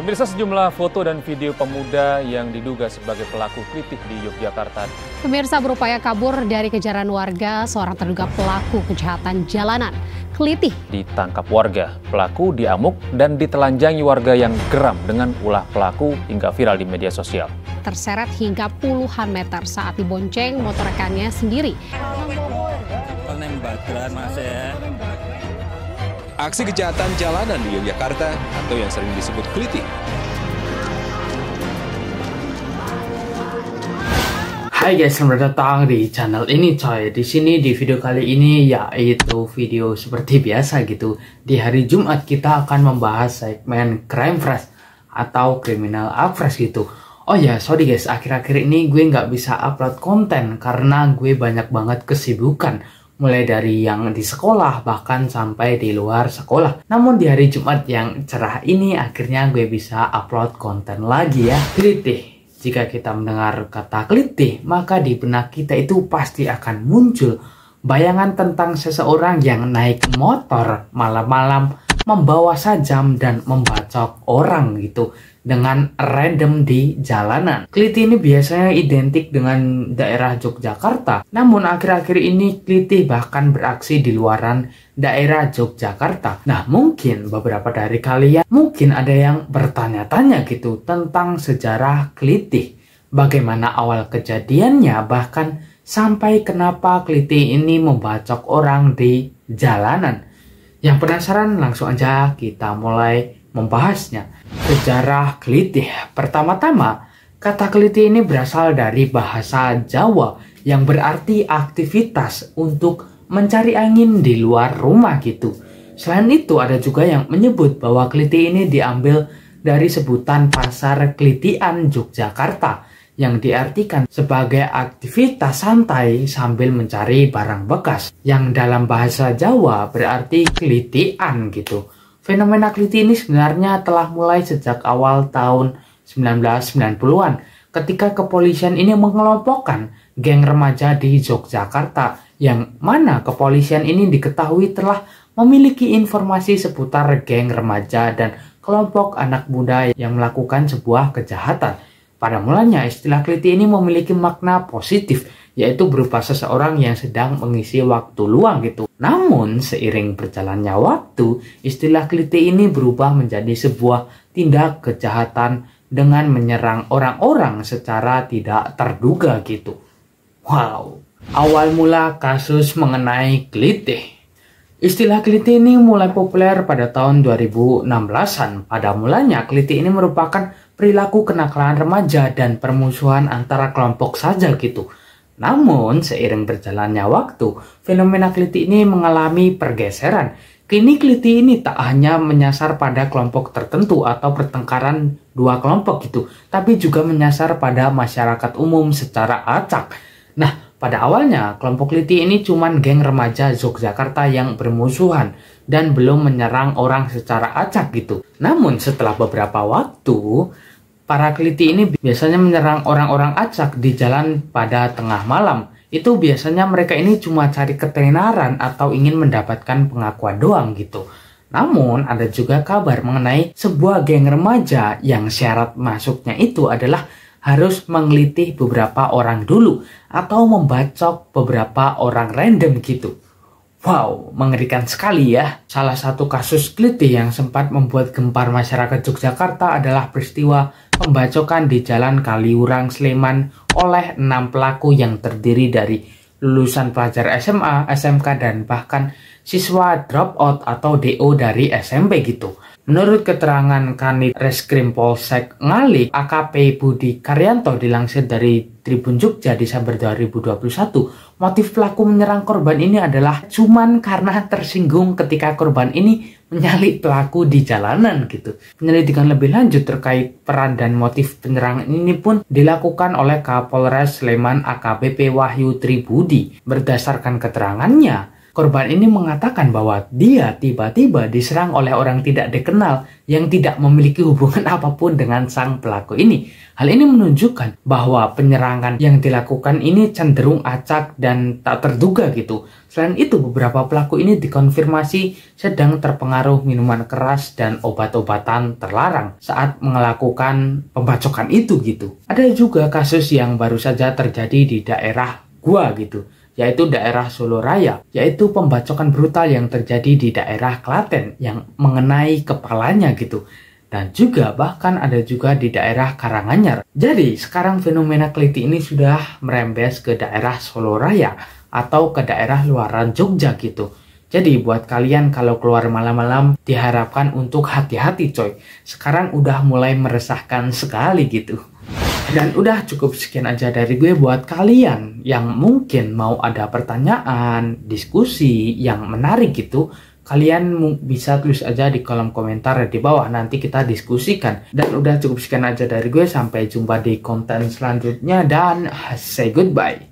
Pemirsa, sejumlah foto dan video pemuda yang diduga sebagai pelaku kritik di Yogyakarta. Pemirsa, berupaya kabur dari kejaran warga, seorang terduga pelaku kejahatan jalanan Kelitih Ditangkap warga, pelaku diamuk dan ditelanjangi warga yang geram dengan ulah pelaku hingga viral di media sosial. Terseret hingga puluhan meter saat dibonceng motor rekannya sendiri. Aksi kejahatan jalanan di Yogyakarta atau yang sering disebut Kelitih. Hai guys, selamat datang di channel ini coy. Di sini di video kali ini yaitu video seperti biasa gitu. Di hari Jumat kita akan membahas segmen Crime Fresh atau Criminal Fresh gitu. Oh ya, sorry guys, akhir-akhir ini gue nggak bisa upload konten karena gue banyak banget kesibukan. Mulai dari yang di sekolah bahkan sampai di luar sekolah. Namun di hari Jumat yang cerah ini akhirnya gue bisa upload konten lagi ya. Kelitih. Jika kita mendengar kata kelitih, maka di benak kita itu pasti akan muncul bayangan tentang seseorang yang naik motor malam-malam membawa sajam dan membacok orang gitu dengan random di jalanan. Kelitih ini biasanya identik dengan daerah Yogyakarta, namun akhir-akhir ini Kelitih bahkan beraksi di luaran daerah Yogyakarta. Nah, mungkin beberapa dari kalian mungkin ada yang bertanya-tanya gitu tentang sejarah Kelitih. Bagaimana awal kejadiannya, bahkan sampai kenapa Kelitih ini membacok orang di jalanan. Yang penasaran, langsung aja kita mulai membahasnya. Sejarah Kelitih. Pertama-tama, kata kelitih ini berasal dari bahasa Jawa yang berarti aktivitas untuk mencari angin di luar rumah gitu. Selain itu, ada juga yang menyebut bahwa kelitih ini diambil dari sebutan Pasar Kelitian Yogyakarta yang diartikan sebagai aktivitas santai sambil mencari barang bekas, yang dalam bahasa Jawa berarti kelitian gitu. Fenomena kelitih ini sebenarnya telah mulai sejak awal tahun 1990-an ketika kepolisian ini mengelompokkan geng remaja di Yogyakarta, yang mana kepolisian ini diketahui telah memiliki informasi seputar geng remaja dan kelompok anak muda yang melakukan sebuah kejahatan. Pada mulanya istilah kelitih ini memiliki makna positif, yaitu berupa seseorang yang sedang mengisi waktu luang gitu. Namun seiring berjalannya waktu, istilah kelitih ini berubah menjadi sebuah tindak kejahatan dengan menyerang orang-orang secara tidak terduga gitu. Wow, awal mula kasus mengenai kelitih. Istilah kelitih ini mulai populer pada tahun 2016-an. Pada mulanya kelitih ini merupakan perilaku kenakalan remaja dan permusuhan antara kelompok saja gitu. Namun, seiring berjalannya waktu, fenomena kelitih ini mengalami pergeseran. Kini kelitih ini tak hanya menyasar pada kelompok tertentu atau pertengkaran dua kelompok gitu, tapi juga menyasar pada masyarakat umum secara acak. Nah, pada awalnya, kelompok kelitih ini cuman geng remaja Yogyakarta yang bermusuhan dan belum menyerang orang secara acak gitu. Namun, setelah beberapa waktu, para kelitih ini biasanya menyerang orang-orang acak di jalan pada tengah malam. Itu biasanya mereka ini cuma cari ketenaran atau ingin mendapatkan pengakuan doang gitu. Namun ada juga kabar mengenai sebuah geng remaja yang syarat masuknya itu adalah harus mengelitih beberapa orang dulu atau membacok beberapa orang random gitu. Wow, mengerikan sekali ya. Salah satu kasus kelitih yang sempat membuat gempar masyarakat Yogyakarta adalah peristiwa pembacokan di Jalan Kaliurang, Sleman oleh 6 pelaku yang terdiri dari lulusan pelajar SMA, SMK, dan bahkan siswa dropout atau DO dari SMP gitu. Menurut keterangan Kanit Reskrim Polsek Ngalik, AKP Budi Karyanto, dilansir dari Tribun Jogja Desember 2021, motif pelaku menyerang korban ini adalah cuman karena tersinggung ketika korban ini menyalip pelaku di jalanan gitu. Penyelidikan lebih lanjut terkait peran dan motif penyerangan ini pun dilakukan oleh Kapolres Sleman AKBP Wahyu Tribudi. Berdasarkan keterangannya, korban ini mengatakan bahwa dia tiba-tiba diserang oleh orang tidak dikenal yang tidak memiliki hubungan apapun dengan sang pelaku ini. Hal ini menunjukkan bahwa penyerangan yang dilakukan ini cenderung acak dan tak terduga gitu. Selain itu, beberapa pelaku ini dikonfirmasi sedang terpengaruh minuman keras dan obat-obatan terlarang saat melakukan pembacokan itu gitu. Ada juga kasus yang baru saja terjadi di daerah gua gitu, yaitu daerah Solo Raya, yaitu pembacokan brutal yang terjadi di daerah Klaten yang mengenai kepalanya gitu. Dan juga bahkan ada juga di daerah Karanganyar. Jadi sekarang fenomena keliti ini sudah merembes ke daerah Solo Raya atau ke daerah luaran Jogja gitu. Jadi buat kalian kalau keluar malam-malam diharapkan untuk hati-hati coy. Sekarang udah mulai meresahkan sekali gitu. Dan udah cukup sekian aja dari gue. Buat kalian yang mungkin mau ada pertanyaan, diskusi yang menarik gitu, kalian bisa tulis aja di kolom komentar di bawah, nanti kita diskusikan. Dan udah cukup sekian aja dari gue, sampai jumpa di konten selanjutnya dan say goodbye.